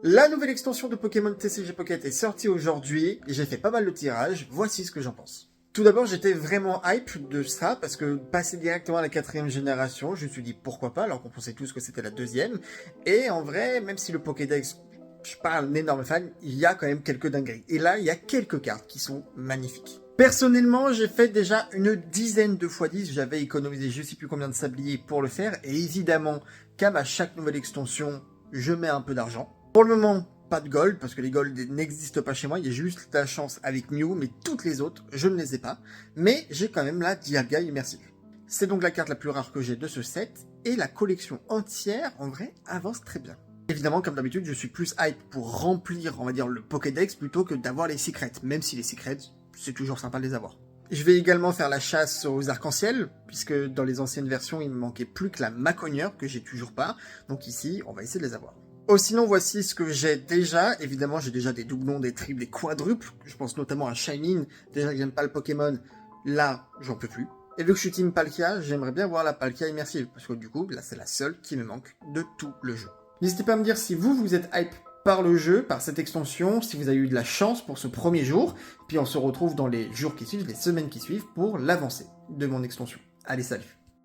La nouvelle extension de Pokémon TCG Pocket est sortie aujourd'hui et j'ai fait pas mal de tirages, voici ce que j'en pense. Tout d'abord, j'étais vraiment hype de ça parce que passer directement à la 4ème génération, je me suis dit pourquoi pas alors qu'on pensait tous que c'était la 2ème. Et en vrai, même si le Pokédex, je suis pas un énorme fan, il y a quand même quelques dingueries. Et là, il y a quelques cartes qui sont magnifiques. Personnellement, j'ai fait déjà une dizaine de x10, j'avais économisé je sais plus combien de sabliers pour le faire, et évidemment, comme à chaque nouvelle extension, je mets un peu d'argent. Pour le moment, pas de gold, parce que les gold n'existent pas chez moi, il y a juste la chance avec Mew, mais toutes les autres, je ne les ai pas. Mais j'ai quand même la Dialga immersive. C'est donc la carte la plus rare que j'ai de ce set, et la collection entière, en vrai, avance très bien. Évidemment, comme d'habitude, je suis plus hype pour remplir, on va dire, le Pokédex, plutôt que d'avoir les secrets, même si les secrets, c'est toujours sympa de les avoir. Je vais également faire la chasse aux arcs-en-ciel, puisque dans les anciennes versions, il me manquait plus que la Macogneur, que j'ai toujours pas, donc ici, on va essayer de les avoir. Oh, sinon, voici ce que j'ai déjà. Évidemment, j'ai déjà des doublons, des triples, des quadruples. Je pense notamment à Shaymin. Déjà que j'aime pas le Pokémon, là, j'en peux plus. Et vu que je suis Team Palkia, j'aimerais bien voir la Palkia immersive, parce que du coup, là, c'est la seule qui me manque de tout le jeu. N'hésitez pas à me dire si vous êtes hype par le jeu, par cette extension, si vous avez eu de la chance pour ce premier jour. Puis on se retrouve dans les jours qui suivent, les semaines qui suivent, pour l'avancée de mon extension. Allez, salut!